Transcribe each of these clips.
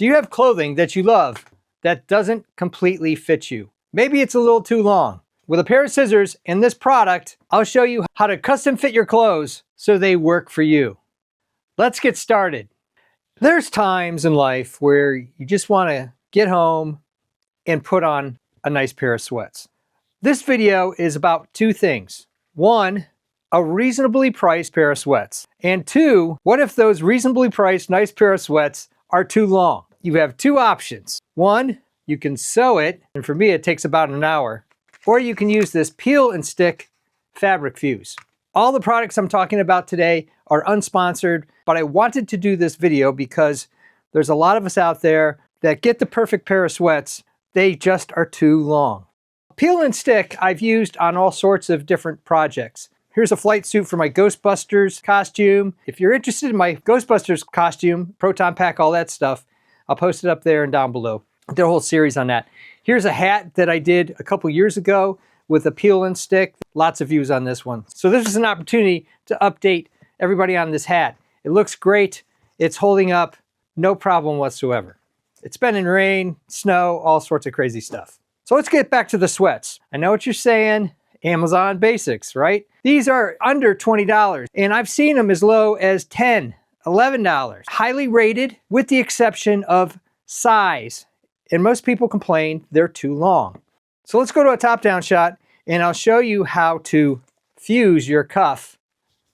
Do you have clothing that you love that doesn't completely fit you? Maybe it's a little too long. With a pair of scissors and this product, I'll show you how to custom fit your clothes so they work for you. Let's get started. There's times in life where you just want to get home and put on a nice pair of sweats. This video is about two things. One, a reasonably priced pair of sweats. And two, what if those reasonably priced nice pair of sweats are too long? You have two options. One, you can sew it, and for me it takes about an hour. Or you can use this peel and stick fabric fuse. All the products I'm talking about today are unsponsored, but I wanted to do this video because there's a lot of us out there that get the perfect pair of sweats, they just are too long. Peel and stick I've used on all sorts of different projects. Here's a flight suit for my Ghostbusters costume. If you're interested in my Ghostbusters costume, proton pack, all that stuff, I'll post it up there and down below. I did a whole series on that. Here's a hat that I did a couple years ago with a peel and stick. Lots of views on this one. So this is an opportunity to update everybody on this hat. It looks great. It's holding up, no problem whatsoever. It's been in rain, snow, all sorts of crazy stuff. So let's get back to the sweats. I know what you're saying. Amazon basics, right? These are under $20 and I've seen them as low as $10, $11. Highly rated with the exception of size. And most people complain they're too long. So let's go to a top-down shot and I'll show you how to fuse your cuff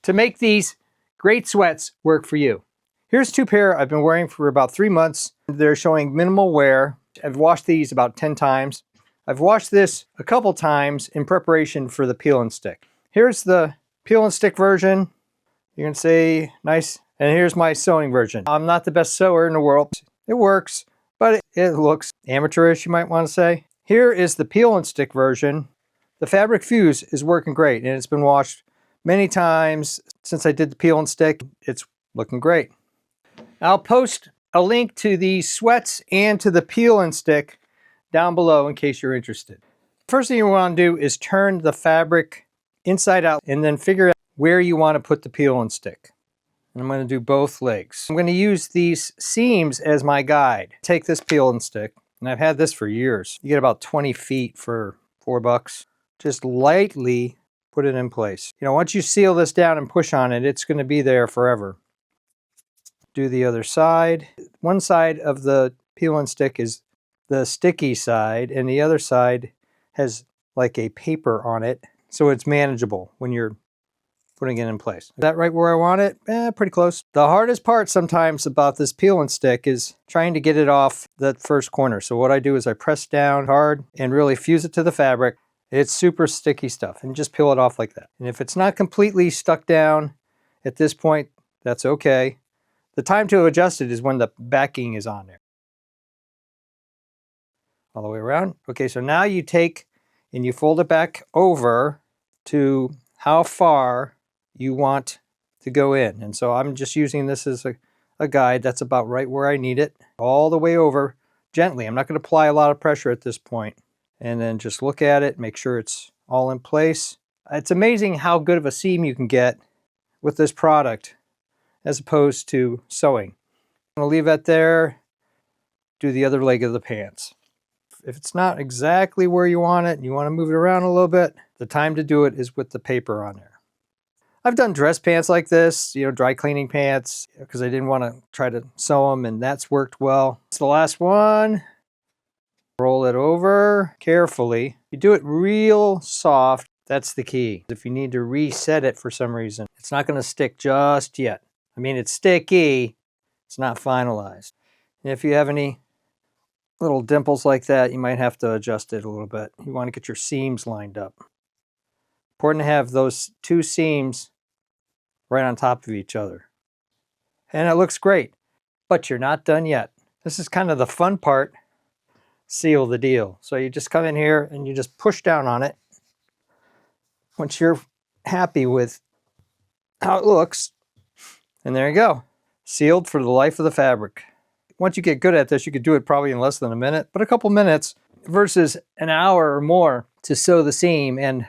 to make these great sweats work for you. Here's two pair I've been wearing for about 3 months. They're showing minimal wear. I've washed these about 10 times. I've washed this a couple times in preparation for the peel and stick. Here's the peel and stick version. You can see nice. And here's my sewing version. I'm not the best sewer in the world. It works, but it looks amateurish, you might want to say. Here is the peel and stick version. The fabric fuse is working great and it's been washed many times since I did the peel and stick. It's looking great. I'll post a link to the sweats and to the peel and stick down below in case you're interested. First thing you want to do is turn the fabric inside out and then figure out where you want to put the peel and stick. And I'm going to do both legs. I'm going to use these seams as my guide. Take this peel and stick, and I've had this for years. You get about 20 feet for $4. Just lightly put it in place. You know, once you seal this down and push on it, it's going to be there forever. Do the other side. One side of the peel and stick is the sticky side, and the other side has like a paper on it, so it's manageable when you're putting it in place. Is that right where I want it? Pretty close. The hardest part sometimes about this peel and stick is trying to get it off that first corner. So what I do is I press down hard and really fuse it to the fabric. It's super sticky stuff, and just peel it off like that. And if it's not completely stuck down at this point, that's okay. The time to adjust it is when the backing is on there. All the way around. Okay, so now you take and you fold it back over to how far you want to go in. And so I'm just using this as a guide. That's about right where I need it. All the way over gently. I'm not going to apply a lot of pressure at this point. And then just look at it, make sure it's all in place. It's amazing how good of a seam you can get with this product as opposed to sewing. I'm going to leave that there. Do the other leg of the pants. If it's not exactly where you want it and you want to move it around a little bit, the time to do it is with the paper on there. I've done dress pants like this, you know, dry cleaning pants, because I didn't want to try to sew them, and that's worked well. It's the last one. Roll it over carefully. You do it real soft. That's the key. If you need to reset it for some reason, it's not going to stick just yet. I mean, it's sticky. It's not finalized. And if you have any little dimples like that, you might have to adjust it a little bit. You want to get your seams lined up. Important to have those two seams right on top of each other. And it looks great, but you're not done yet. This is kind of the fun part. Seal the deal. So you just come in here and you just push down on it. Once you're happy with how it looks, and there you go. Sealed for the life of the fabric. Once you get good at this, you could do it probably in less than a minute, but a couple minutes versus an hour or more to sew the seam, and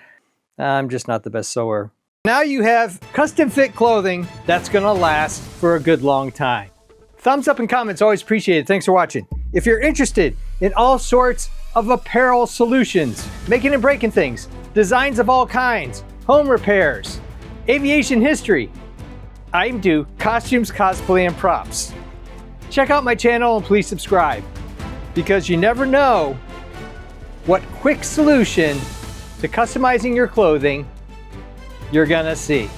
I'm just not the best sewer. Now you have custom fit clothing that's gonna last for a good long time. Thumbs up and comments, always appreciated. Thanks for watching. If you're interested in all sorts of apparel solutions, making and breaking things, designs of all kinds, home repairs, aviation history, I do costumes, cosplay, and props. Check out my channel and please subscribe, because you never know what quick solution to customizing your clothing you're gonna see.